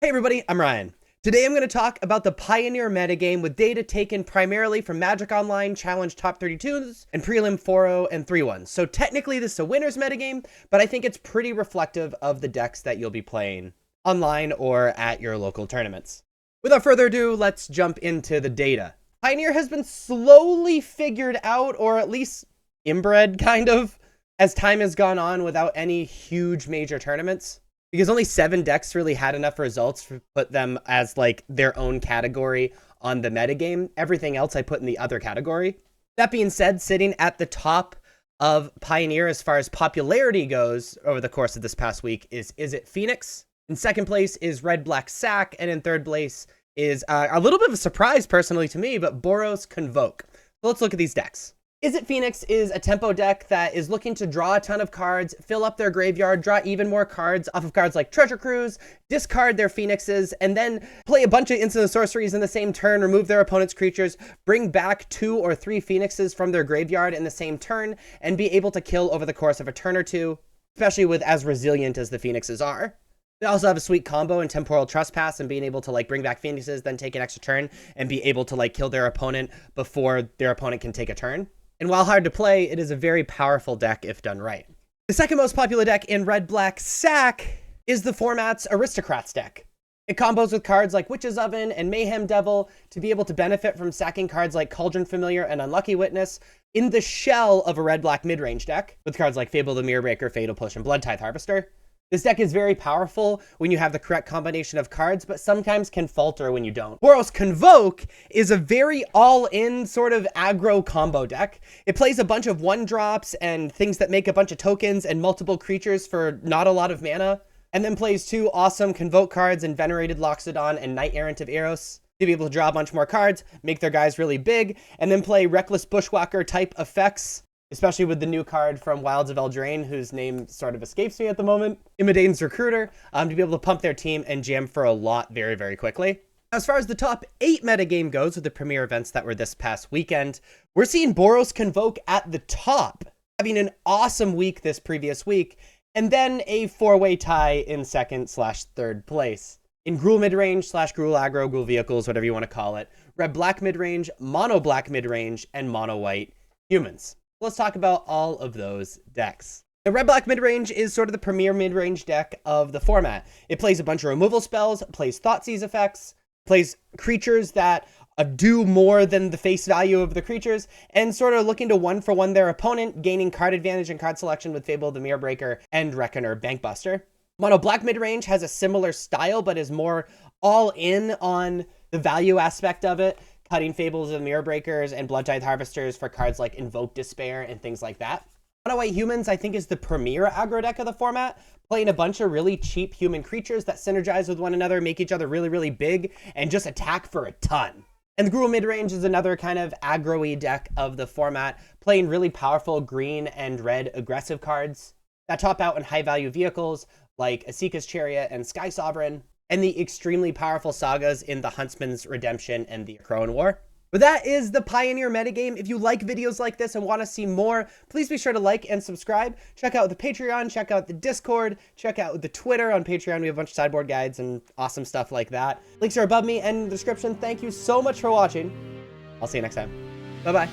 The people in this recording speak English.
Hey everybody, I'm Ryan. Today I'm going to talk about the Pioneer metagame with data taken primarily from Magic Online Challenge Top 32s and Prelim 4.0 and 3.1. So technically this is a winner's metagame, but I think it's pretty reflective of the decks that you'll be playing online or at your local tournaments. Without further ado, let's jump into the data. Pioneer has been slowly figured out, or at least inbred kind of, as time has gone on without any huge major tournaments. Because only 7 decks really had enough results to put them as like their own category on the metagame. Everything else I put in the other category. That being said, sitting at the top of Pioneer as far as popularity goes over the course of this past week is It Phoenix? In second place is Red Black Sack, and in third place is a little bit of a surprise personally to me, but Boros Convoke. So let's look at these decks. It Phoenix is a tempo deck that is looking to draw a ton of cards, fill up their graveyard, draw even more cards off of cards like Treasure Cruise, discard their Phoenixes, and then play a bunch of instant sorceries in the same turn, remove their opponent's creatures, bring back 2 or 3 Phoenixes from their graveyard in the same turn, and be able to kill over the course of a turn or two, especially with as resilient as the Phoenixes are. They also have a sweet combo in Temporal Trespass and being able to like bring back Phoenixes, then take an extra turn, and be able to like kill their opponent before their opponent can take a turn. And while hard to play, it is a very powerful deck if done right. The second most popular deck in Red Black Sack is the format's Aristocrats deck. It combos with cards like Witch's Oven and Mayhem Devil to be able to benefit from sacking cards like Cauldron Familiar and Unlucky Witness in the shell of a red-black midrange deck, with cards like Fable the Mirrorbreaker, Fatal Push, and Bloodtithe Harvester. This deck is very powerful when you have the correct combination of cards, but sometimes can falter when you don't. Boros Convoke is a very all-in sort of aggro combo deck. It plays a bunch of 1-drops and things that make a bunch of tokens and multiple creatures for not a lot of mana, and then plays 2 awesome Convoke cards in Venerated Loxodon and Knight Errant of Eros to be able to draw a bunch more cards, make their guys really big, and then play Reckless Bushwhacker type effects, especially with the new card from Wilds of Eldraine, whose name sort of escapes me at the moment, Imidane's Recruiter, to be able to pump their team and jam for a lot very, very quickly. As far as the top 8 metagame goes with the premier events that were this past weekend, we're seeing Boros Convoke at the top, having an awesome week this previous week, and then a 4-way tie in second/third place. In Gruul Midrange / Gruul Aggro, Gruul Vehicles, whatever you want to call it, Red Black Midrange, Mono Black Midrange, and Mono White Humans. Let's talk about all of those decks. The Red Black Midrange is sort of the premier midrange deck of the format. It plays a bunch of removal spells, plays Thoughtseize effects, plays creatures that do more than the face value of the creatures, and sort of looking to 1-for-1 their opponent, gaining card advantage and card selection with Fable the Mirrorbreaker and Reckoner Bankbuster. Mono Black Midrange has a similar style, but is more all in on the value aspect of it, cutting Fables of the Mirrorbreakers and Bloodtithe Harvesters for cards like Invoke Despair and things like that. Mono White Humans, I think, is the premier aggro deck of the format, playing a bunch of really cheap human creatures that synergize with one another, make each other really, really big, and just attack for a ton. And the Gruul Midrange is another kind of aggro-y deck of the format, playing really powerful green and red aggressive cards that top out in high-value vehicles like Asika's Chariot and Sky Sovereign, and the extremely powerful sagas in the Huntsman's Redemption and the Crowan War. But that is the Pioneer metagame. If you like videos like this and want to see more, please be sure to like and subscribe. Check out the Patreon, check out the Discord, check out the Twitter. On Patreon, we have a bunch of sideboard guides and awesome stuff like that. Links are above me and in the description. Thank you so much for watching. I'll see you next time. Bye-bye.